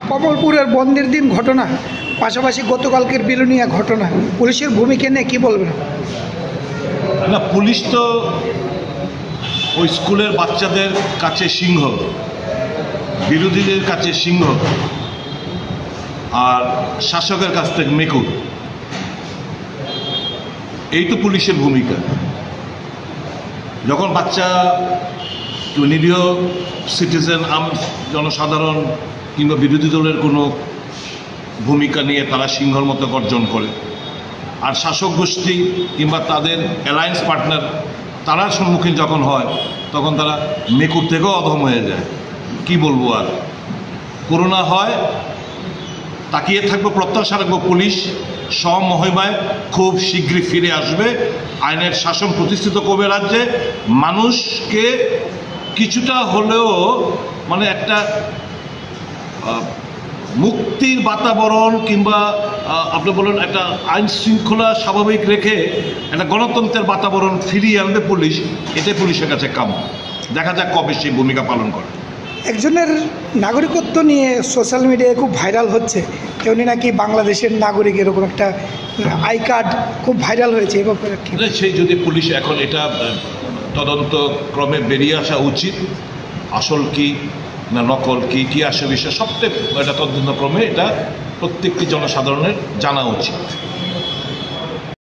কমলপুরের বন্ধের দিন ঘটনা, পাশাপাশি গতকালকের বিলোনিয়া ঘটনা, পুলিশের ভূমিকা নিয়ে কী বলবেন? না, পুলিশ তো ওই স্কুলের বাচ্চাদের কাছে সিংহ, বিরোধীদের কাছে সিংহ, আর শাসকের কাছ থেকে মেকুর। এই তো পুলিশের ভূমিকা। যখন বাচ্চা, নিরীহ সিটিজেন, জনসাধারণ কিংবা বিরোধী দলের কোনো ভূমিকা নিয়ে তারা সিংহর মতো গর্জন করে, আর শাসক গোষ্ঠী কিংবা তাদের অ্যালায়েন্স পার্টনার তারার সম্মুখীন যখন হয়, তখন তারা মেকুর থেকেও অধম হয়ে যায়। কি বলবো আর, করোনা হয়, তাকিয়ে থাকবো, প্রত্যাশা রাখবো পুলিশ স্বমহিমায় খুব শীঘ্রই ফিরে আসবে, আইনের শাসন প্রতিষ্ঠিত করবে রাজ্যে, মানুষকে কিছুটা হলেও মানে একটা মুক্তির বাতাবরণ কিংবা আপনি বলেন একটা আইন শৃঙ্খলা স্বাভাবিক রেখে একটা গণতন্ত্রের বাতাবরণ ফিরিয়ে আনবে পুলিশ। এটাই পুলিশের কাছে কাম্য। দেখা যাক কবে সেই ভূমিকা পালন করে। একজনের নাগরিকত্ব নিয়ে সোশ্যাল মিডিয়ায় খুব ভাইরাল হচ্ছে, উনি নাকি বাংলাদেশের নাগরিক, এরকম একটা আই কার্ড খুব ভাইরাল হয়েছে। এই ব্যাপারে সেই যদি পুলিশ এখন এটা তদন্ত ক্রমে বেরিয়ে আসা উচিত, আসল কি না নকল কি আসে বিষয় সবটাই এটা তদন্ত ক্রমে এটা প্রত্যেকটি জনসাধারণের জানা উচিত।